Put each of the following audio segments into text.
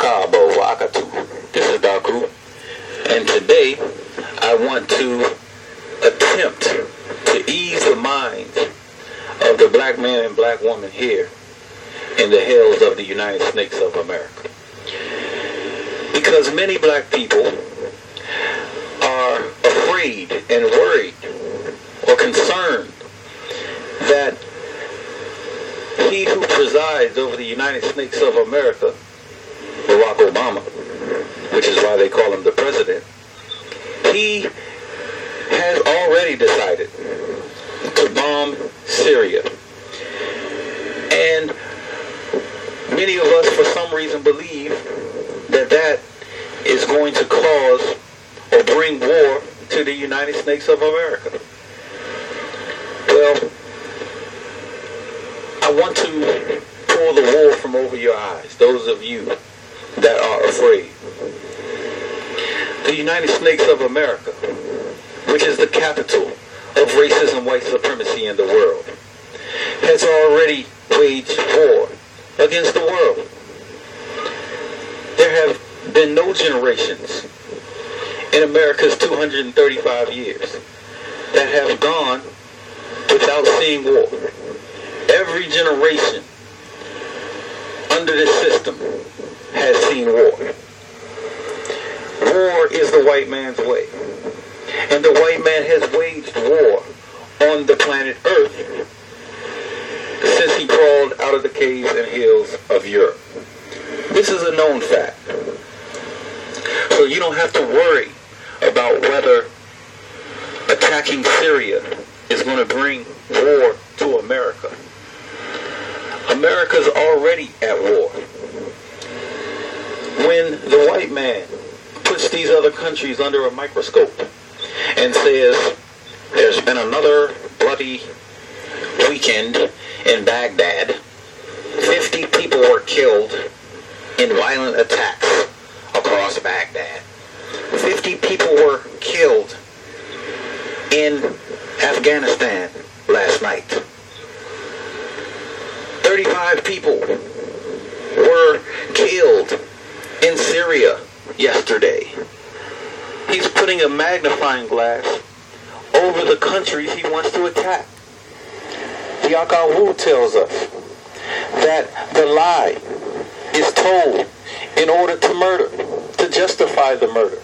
Wakabo, Wakatu. This is Daku, and today I want to attempt to ease the minds of the black man and black woman here in the hills of the United States of America. Because many black people are afraid and worried or concerned that he who presides over the United States of America, Barack Obama, which is why they call him the president, he has already decided to bomb Syria. And many of us, for some reason, believe that that is going to cause or bring war to the United States of America. Well, I want to pull the wool from over your eyes, those of you that are afraid. The United States of America, which is the capital of racism, white supremacy in the world, has already waged war against the world. There have been no generations in America's 235 years that have gone without seeing war. Every generation under this system has seen war. War is the white man's way. And the white man has waged war on the planet Earth since he crawled out of the caves and hills of Europe. This is a known fact. So you don't have to worry about whether attacking Syria is going to bring war to America. America's already at war. When the white man puts these other countries under a microscope and says, there's been another bloody weekend in Baghdad, 50 people were killed in violent attacks across Baghdad. 50 people were killed in Afghanistan last night. 35 people were killed in Syria yesterday. He's putting a magnifying glass over the countries he wants to attack. The Akawu tells us that the lie is told in order to murder, to justify the murder.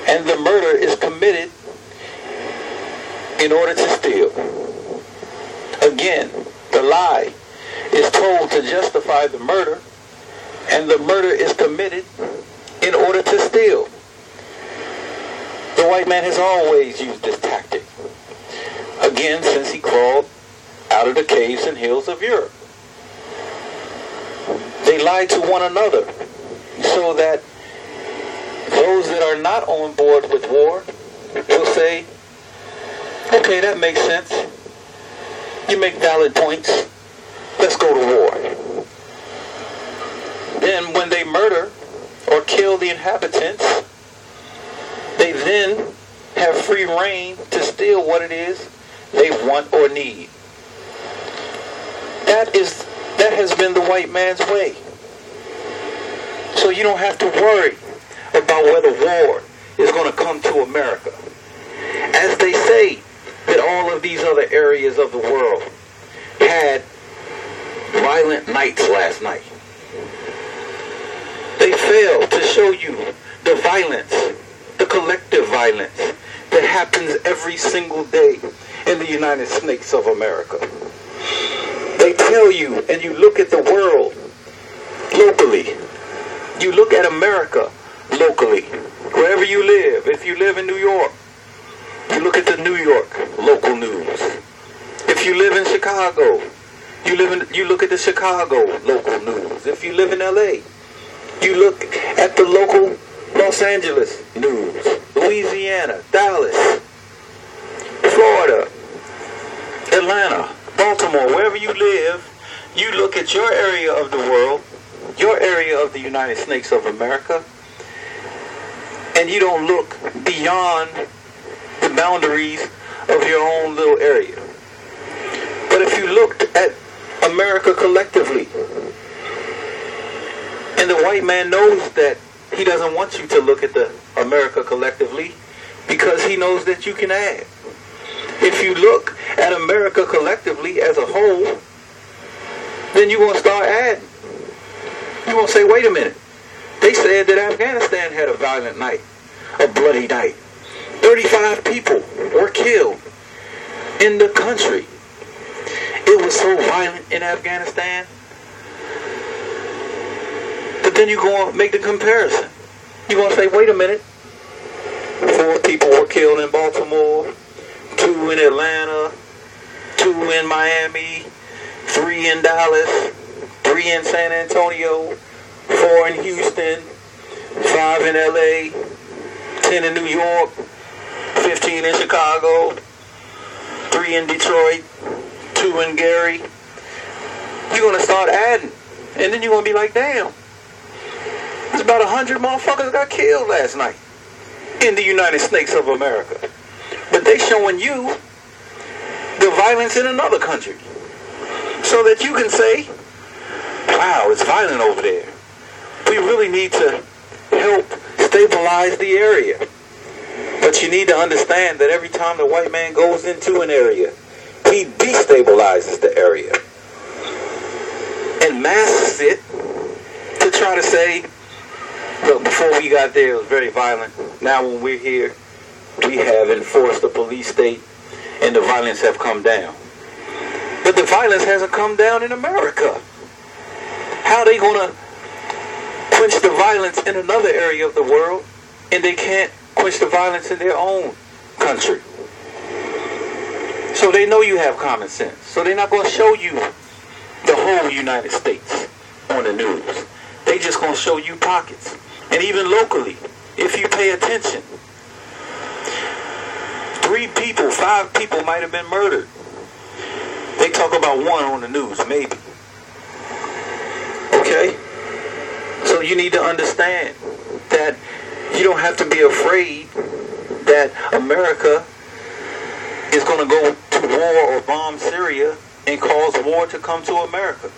And the murder is committed in order to steal. Again, the lie is told to justify the murder, and the murder is committed in order to steal. The white man has always used this tactic. Again, since he crawled out of the caves and hills of Europe. They lie to one another so that those that are not on board with war will say, okay, that makes sense. You make valid points. Let's go to war. Then when they murder or kill the inhabitants, they then have free reign to steal what it is they want or need. That has been the white man's way. So you don't have to worry about whether war is going to come to America. As they say that all of these other areas of the world had violent nights last night. They fail to show you the violence, the collective violence that happens every single day in the United States of America. They tell you, and you look at the world locally. You look at America locally, wherever you live. If you live in New York, you look at the New York local news. If you live in Chicago, you look at the Chicago local news. If you live in LA, you look at the local Los Angeles news. Louisiana, Dallas, Florida, Atlanta, Baltimore, wherever you live, you look at your area of the world, your area of the United States of America, and you don't look beyond the boundaries of your own little area. But if you looked at America collectively, And the white man knows that he doesn't want you to look at the America collectively because he knows that you can add. If you look at America collectively as a whole, then you're going to start adding. You're going to say, wait a minute. They said that Afghanistan had a violent night, a bloody night. 35 people were killed in the country. It was so violent in Afghanistan. But then you're going to make the comparison. You're going to say, wait a minute. 4 people were killed in Baltimore, 2 in Atlanta, 2 in Miami, 3 in Dallas, 3 in San Antonio, 4 in Houston, 5 in LA, 10 in New York, 15 in Chicago, 3 in Detroit, 2 in Gary. You're going to start adding. And then you're going to be like, damn. There's about 100 motherfuckers got killed last night in the United States of America. But they showing you the violence in another country. So that you can say, wow, it's violent over there. We really need to help stabilize the area. But you need to understand that every time the white man goes into an area, he destabilizes the area and masks it to try to say, look, before we got there, it was very violent. Now when we're here, we have enforced a police state and the violence have come down. But the violence hasn't come down in America. How are they going to quench the violence in another area of the world and they can't quench the violence in their own country? So they know you have common sense. So they're not going to show you the whole United States on the news. They just going to show you pockets. And even locally, if you pay attention, 3 people, 5 people might have been murdered. They talk about 1 on the news, maybe. Okay? So you need to understand that you don't have to be afraid that America is going to go to war or bomb Syria and cause war to come to America.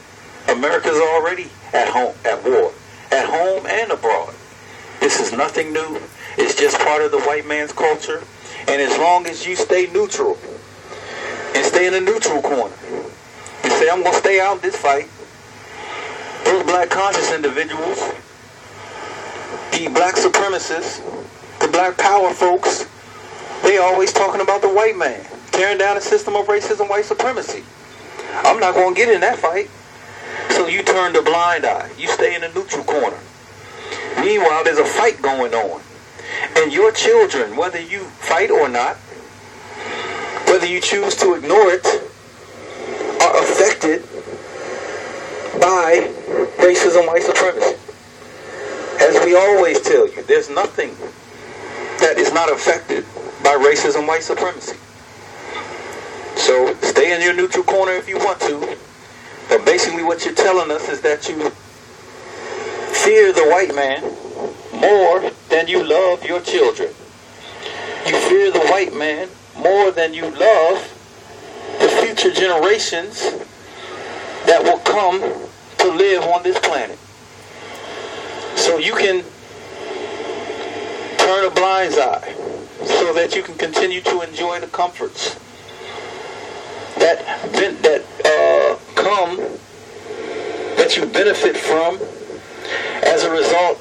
America's already at war, at home and abroad. This is nothing new. It's just part of the white man's culture. And as long as you stay neutral and stay in the neutral corner, you say, I'm going to stay out this fight. Those black conscious individuals, the black supremacists, the black power folks, they always talking about the white man, tearing down the system of racism, white supremacy. I'm not going to get in that fight. So you turn the blind eye. You stay in the neutral corner. Meanwhile, there's a fight going on. And your children, whether you fight or not, whether you choose to ignore it, are affected by racism, white supremacy. As we always tell you, there's nothing that is not affected by racism, white supremacy. So stay in your neutral corner if you want to. But basically what you're telling us is that you fear the white man more than you love your children. You fear the white man more than you love the future generations that will come to live on this planet. So you can turn a blind eye so that you can continue to enjoy the comforts that you benefit from as a result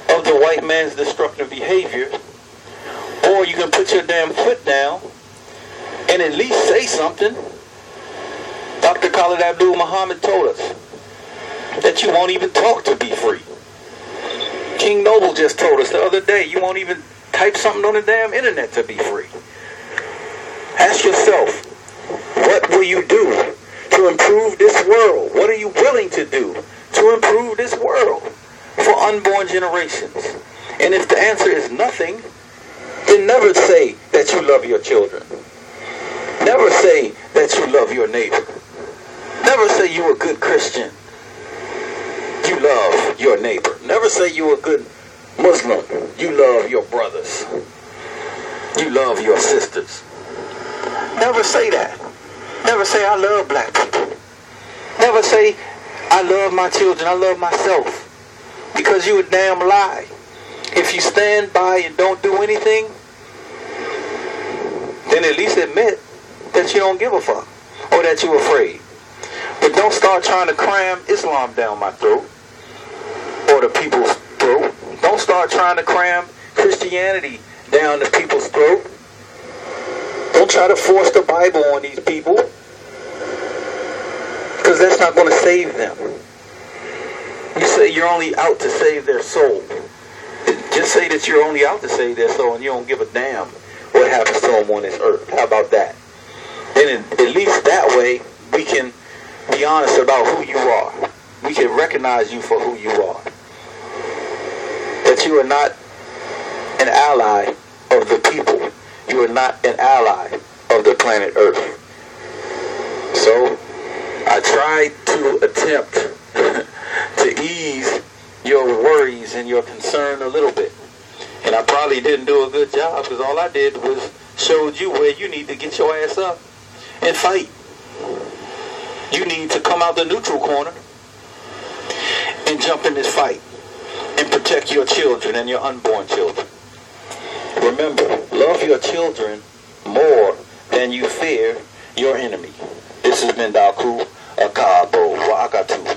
of the white man's destructive behavior. Or you can put your damn foot down and at least say something. Dr. Khalid Abdul Muhammad told us that you won't even talk to be free. King Noble just told us the other day you won't even type something on the damn internet to be free. Ask yourself, what will you do to improve this world? What are you willing to do to improve this world for unborn generations? And if the answer is nothing, then never say that you love your children. Never say that you love your neighbor. Never say you're a good Christian. You love your neighbor. Never say you're a good Muslim. You love your brothers. You love your sisters. Never say that. Never say I love black people. Never say I love my children. I love myself. Because you a damn lie. If you stand by and don't do anything, then at least admit that you don't give a fuck or that you're afraid. But don't start trying to cram Islam down my throat or the people's throat. Don't start trying to cram Christianity down the people's throat. Don't try to force the Bible on these people, because that's not going to save them. You say you're only out to save their soul. Just say that you're only out to save their soul and you don't give a damn what happens to them on this earth. How about that? And at least that way we can be honest about who you are. We can recognize you for who you are. That you are not an ally of the people. You are not an ally of the planet Earth. So I tried to attempt to ease your worries and your concern a little bit. And I probably didn't do a good job, because all I did was showed you where you need to get your ass up and fight. You need to come out the neutral corner and jump in this fight and protect your children and your unborn children. Remember, love your children more than you fear your enemy. This has been Daku Akabo Wakatu.